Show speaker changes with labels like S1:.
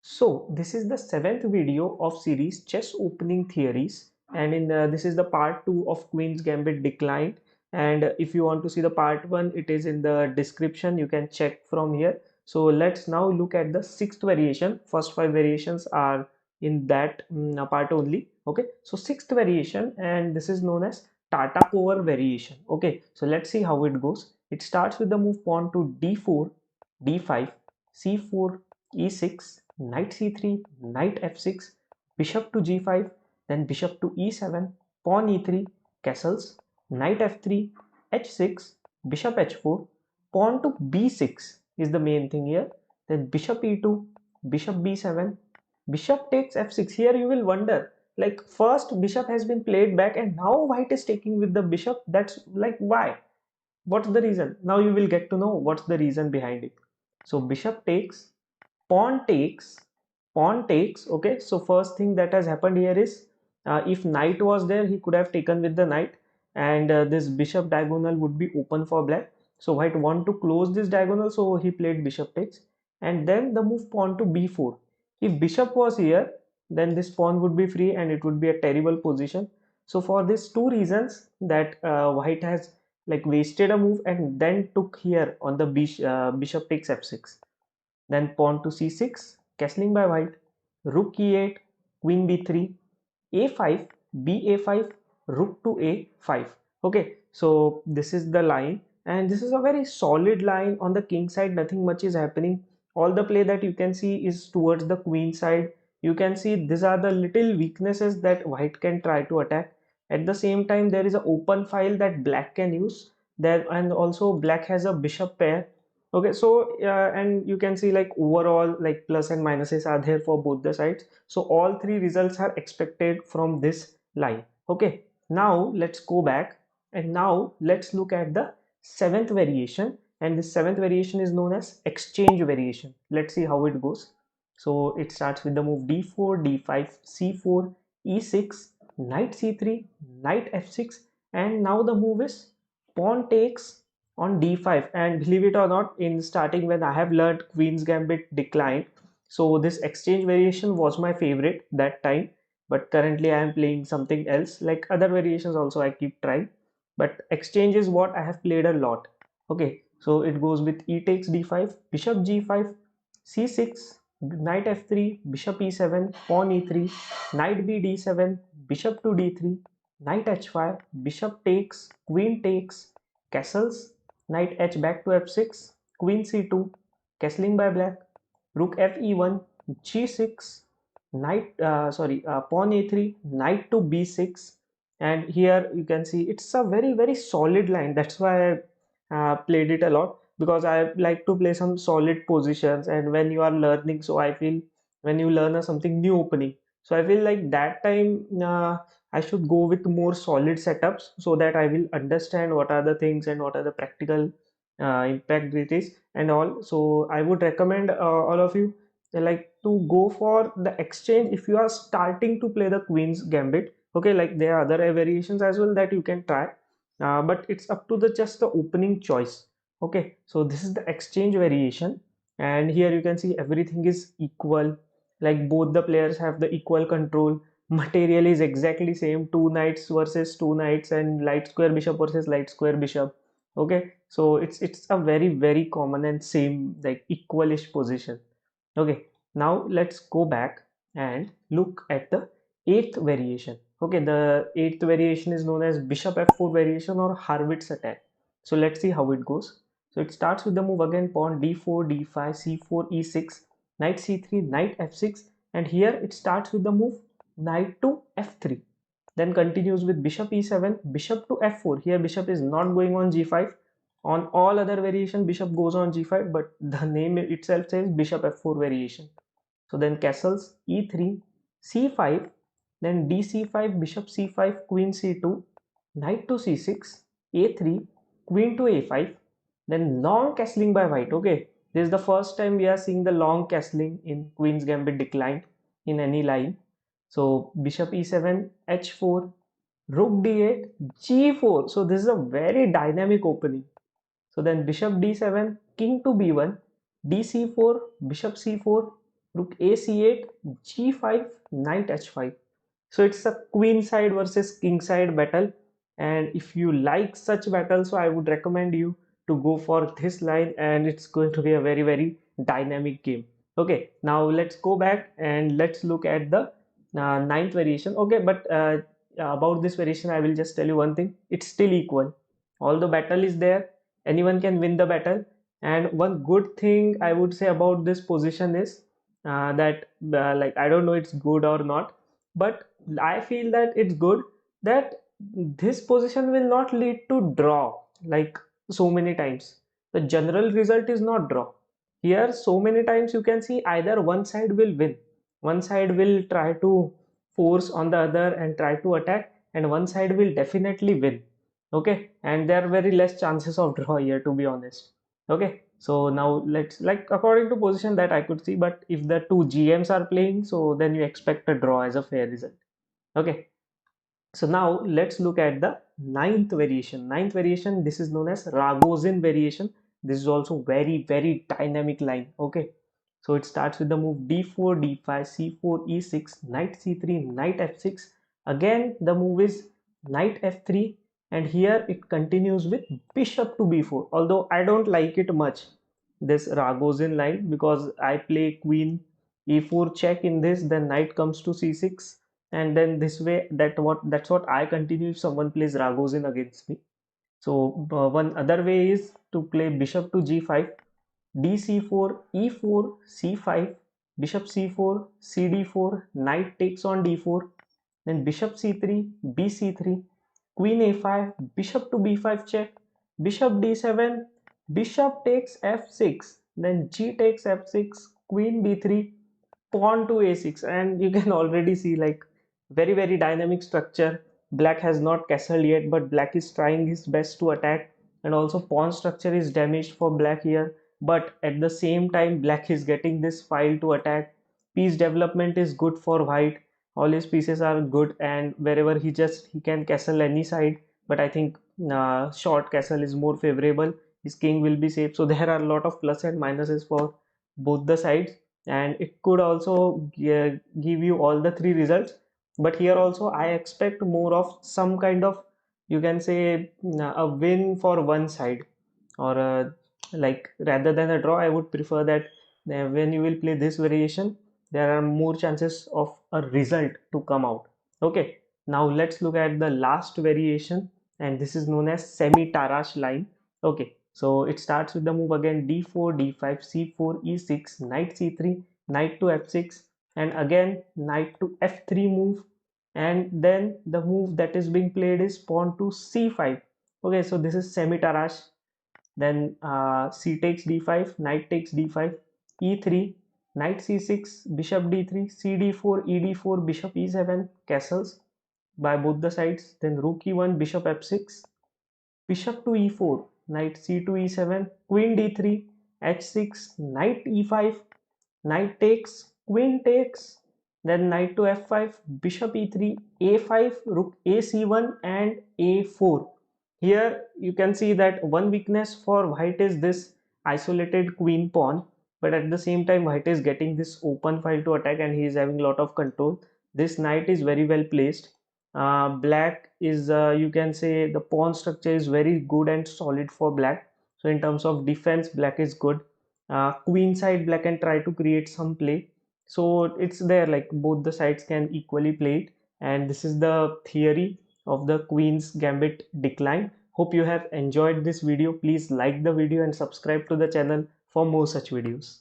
S1: So this is the seventh video of series chess opening theories, and this is the part 2 of Queen's Gambit declined. And if you want to see the part 1, it is in the description, you can check from here. So let's now look at the sixth variation. First 5 variations are in that part only. Okay, so sixth variation, and this is known as Tartakower Variation. Okay, so let's see how it goes. It starts with the move pawn to d4, d5, c4, e6, knight c3, knight f6, bishop to g5, then bishop to e7, pawn e3, castles, knight f3, h6, bishop h4, pawn to b6 is the main thing here, then bishop e2, bishop b7, bishop takes f6. Here you will wonder, like first bishop has been played back and now white is taking with the bishop. That's like why? What's the reason? Now you will get to know what's the reason behind it. So bishop takes, pawn takes, pawn takes. Okay, so first thing that has happened here is if knight was there, he could have taken with the knight, and this bishop diagonal would be open for black. So white want to close this diagonal, so he played bishop takes, and then the move pawn to b4. If bishop was here, then this pawn would be free and it would be a terrible position. So for these two reasons that white has like wasted a move and then took here on the bishop takes f6, then pawn to c6, castling by white, rook e8, queen b3, a5, ba5, rook to a5. Okay, so this is the line, and this is a very solid line. On the king side, nothing much is happening. All the play that you can see is towards the queen side. You can see these are the little weaknesses that white can try to attack. At the same time, there is an open file that black can use there, and also black has a bishop pair. Okay, so and you can see like overall like plus and minuses are there for both the sides. So all three results are expected from this line. Okay, now let's go back and now let's look at the seventh variation, and this seventh variation is known as exchange variation. Let's see how it goes. So it starts with the move d4, d5, c4, e6, knight c3, knight f6, and now the move is pawn takes on d5. And believe it or not, in starting when I have learned Queen's Gambit declined, so this exchange variation was my favorite that time, but currently I am playing something else. Like other variations also I keep trying, but exchange is what I have played a lot. Okay, so it goes with e takes d5, bishop g5, c6, knight f3, bishop e7, pawn e3, knight b d7, bishop to d3, knight h5, bishop takes, queen takes, castles, knight h back to f6, queen c2, castling by black, rook f e1, g6, pawn a3, knight to b6. And here you can see it's a very solid line. That's why I played it a lot, because I like to play some solid positions. And when you are learning, so I feel when you learn something new opening, so I feel like that time I should go with more solid setups so that I will understand what are the things and what are the practical impact it is and all. So I would recommend all of you like to go for the exchange if you are starting to play the Queen's Gambit. Okay, like there are other variations as well that you can try, but it's up to the just the opening choice. Okay, so this is the exchange variation, and here you can see everything is equal. Like both the players have the equal control. Material is exactly same, two knights versus two knights and light square bishop versus light square bishop. Okay, so it's a very common and same like equalish position. Okay, now let's go back and look at the eighth variation. Okay, the eighth variation is known as bishop f4 variation or harrwitz attack. So let's see how it goes. So it starts with the move again pawn d4, d5, c4, e6, knight c3, knight f6, and here it starts with the move knight to f3, then continues with bishop e7, bishop to f4. Here bishop is not going on g5. On all other variation bishop goes on g5, but the name itself says bishop f4 variation. So then castles e3, c5, then dc5, bishop c5, queen c2, knight to c6, a3, queen to a5, then long castling by white. Okay, this is the first time we are seeing the long castling in Queen's Gambit declined in any line. So bishop e7, h4, rook d8, g4. So this is a very dynamic opening. So then bishop d7, king to b1, dc4, bishop c4, rook a c8, g5, knight h5. So it's a queen side versus king side battle, and if you like such battles, so I would recommend you to go for this line, and it's going to be a very dynamic game. Okay, now let's go back and let's look at the ninth variation. Okay, but about this variation, I will just tell you one thing: it's still equal. Although battle is there, anyone can win the battle. And one good thing I would say about this position is that like I don't know it's good or not, but I feel that it's good that this position will not lead to draw like so many times. The general result is not draw. Here, so many times you can see either one side will win, one side will try to force on the other and try to attack, and one side will definitely win. Okay, and there are very less chances of draw here, to be honest. Okay, so now let's like according to position that I could see, but if the two GMs are playing, so then you expect a draw as a fair result. Okay, so now let's look at the ninth variation. Ninth variation, this is known as Ragozin variation. This is also very dynamic line. Okay, so it starts with the move d4, d5, c4, e6, knight c3, knight f6. Again, the move is knight f3, and here it continues with bishop to b4. Although I don't like it much, this Ragozin line, because I play queen e4 check in this, then knight comes to c6, and then this way that's what I continue if someone plays Ragozin against me. So one other way is to play bishop to g5, dc4, e4, c5, bishop c4, cd4, knight takes on d4, then bishop c3, bc3, queen a5, bishop to b5 check, bishop d7, bishop takes f6, then g takes f6, queen b3, pawn to a6, and you can already see like very dynamic structure. Black has not castled yet, but black is trying his best to attack, and also pawn structure is damaged for black here, but at the same time black is getting this file to attack. Piece development is good for white, all his pieces are good, and wherever he can castle any side, but I think short castle is more favorable. His king will be safe, so there are a lot of plus and minuses for both the sides, and it could also give you all the three results. But here also I expect more of some kind of, you can say, a win for one side, or like rather than a draw, I would prefer that when you will play this variation, there are more chances of a result to come out. Okay, now let's look at the last variation, and this is known as semi Tarrasch line. Okay, so it starts with the move again d4, d5, c4, e6, knight c3, knight to f6, and again knight to f3 move, and then the move that is being played is pawn to c5. Okay, so this is semi Tarrasch. Then c takes d5, knight takes d5, e3, knight c6, bishop d3, cd4, ed4, bishop e7, castles by both the sides. Then rook e1, bishop f6, bishop to e4, knight c2, e7, queen d3, h6, knight e5, knight takes, queen takes, then knight to f5, bishop e3, a5, rook ac1, and a4. Here you can see that one weakness for white is this isolated queen pawn, but at the same time white is getting this open file to attack, and he is having a lot of control. This knight is very well placed. Black is, you can say, the pawn structure is very good and solid for black. So in terms of defense, black is good. Queen side, black can try to create some play. So it's there, like both the sides can equally play it. And this is the theory of the Queen's Gambit decline. Hope you have enjoyed this video. Please like the video and subscribe to the channel for more such videos.